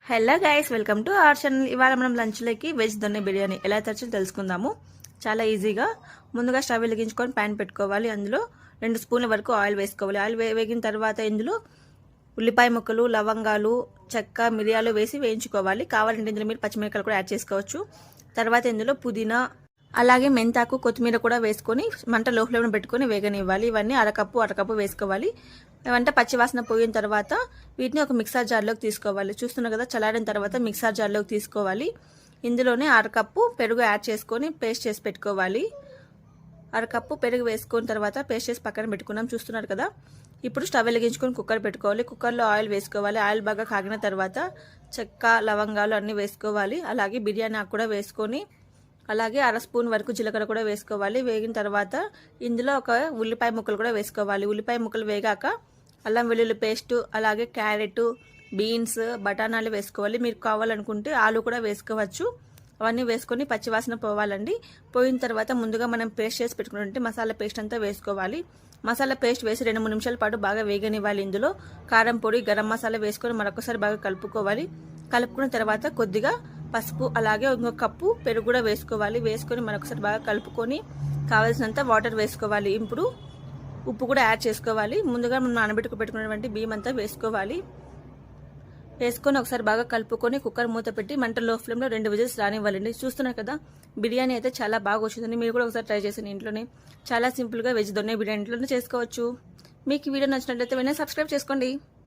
Hello guys, welcome to our channel. ఇవాళ మనం లంచ్లోకి veg దొన్నె బిర్యానీ ఎలా తయారు తెలుసుకుందాము. చాలా ఈజీగా. ముందుగా స్టవ్ వెలిగించుకొని ప్యాన్ పెట్టుకోవాలి. అందులో 2 స్పూన్ల వరకు ఆయిల్ వేసుకోవాలి. ఆయిల్ వేగిన తర్వాత ఇందులో ఉల్లిపాయ ముక్కలు, లవంగాలు, చెక్క, మిరియాలు వేసి వేయించుకోవాలి. కావాలంటే ఇందులో మీరు పచ్చిమిరపకాయలు కూడా యాడ్ చేసుకోవచ్చు. తర్వాత ఇందులో పుదీనా, అలాగే మెంతాకు, కొత్తిమీర కూడా వేసుకొని మంట లో ఫ్లేమ్లో పెట్టుకొని వేగనివ్వాలి. ఇవన్నీ అరకప్పు వేసుకోవాలి. ఇవంతా పచ్చివాసన పోయిన తర్వాత వీటిని ఒక మిక్సర్ జార్లోకి తీసుకోవాలి. చూస్తున్నారు కదా, చల్లారిన తర్వాత మిక్సర్ జార్లోకి తీసుకోవాలి. ఇందులోనే అరకప్పు పెరుగు యాడ్ చేసుకొని పేస్ట్ చేసి పెట్టుకోవాలి. అరకప్పు పెరుగు వేసుకున్న తర్వాత పేస్ట్ చేసి పక్కన పెట్టుకున్నాం. చూస్తున్నారు కదా. ఇప్పుడు స్టవ్ వెలిగించుకొని కుక్కర్ పెట్టుకోవాలి. కుక్కర్లో ఆయిల్ వేసుకోవాలి. ఆయిల్ బాగా కాగిన తర్వాత చెక్క, లవంగాలు అన్నీ వేసుకోవాలి. అలాగే బిర్యానీ ఆకు కూడా వేసుకొని, అలాగే 1/2 స్పూన్ వరకు జీలకర్ర కూడా వేసుకోవాలి. వేగిన తర్వాత ఇందులో ఒక ఉల్లిపాయ ముక్కలు కూడా వేసుకోవాలి. ఉల్లిపాయ ముక్కలు వేగాక అల్లం వెల్లుల్లి పేస్ట్, అలాగే క్యారెట్, బీన్స్, బఠానాలు వేసుకోవాలి. మీరు కావాలనుకుంటే ఆలు కూడా వేసుకోవచ్చు. అవన్నీ వేసుకొని పచ్చివాసన పోవాలండి. పోయిన తర్వాత ముందుగా మనం పేస్ట్ చేసి పెట్టుకున్నట్టు మసాలా పేస్ట్ అంతా వేసుకోవాలి. మసాలా పేస్ట్ వేసి 2-3 నిమిషాల పాటు బాగా వేగనివ్వాలి. ఇందులో కారం పొడి, గరం మసాలా వేసుకొని మరొకసారి బాగా కలుపుకోవాలి. కలుపుకున్న తర్వాత కొద్దిగా పసుపు, అలాగే ఇంకొక కప్పు పెరుగు కూడా వేసుకోవాలి. వేసుకొని మరొకసారి బాగా కలుపుకొని కావాల్సినంత వాటర్ వేసుకోవాలి. ఇప్పుడు ఉప్పు కూడా యాడ్ చేసుకోవాలి. ముందుగా మనం పెట్టుకున్నటువంటి బియ్యం అంతా వేసుకోవాలి. వేసుకొని ఒకసారి బాగా కలుపుకొని కుక్కర్ మూత పెట్టి మంట లో ఫ్లేమ్లో 2 విజిల్స్ రానివ్వాలండి. చూస్తున్నారు కదా, బిర్యానీ అయితే చాలా బాగా వచ్చిందండి. మీరు కూడా ఒకసారి ట్రై చేసిన ఇంట్లోనే చాలా సింపుల్గా వెజ్ దొన్నె బిర్యానీ ఇంట్లోనే చేసుకోవచ్చు. మీకు ఈ వీడియో నచ్చినట్లయితే వెంటనే సబ్స్క్రైబ్ చేసుకోండి.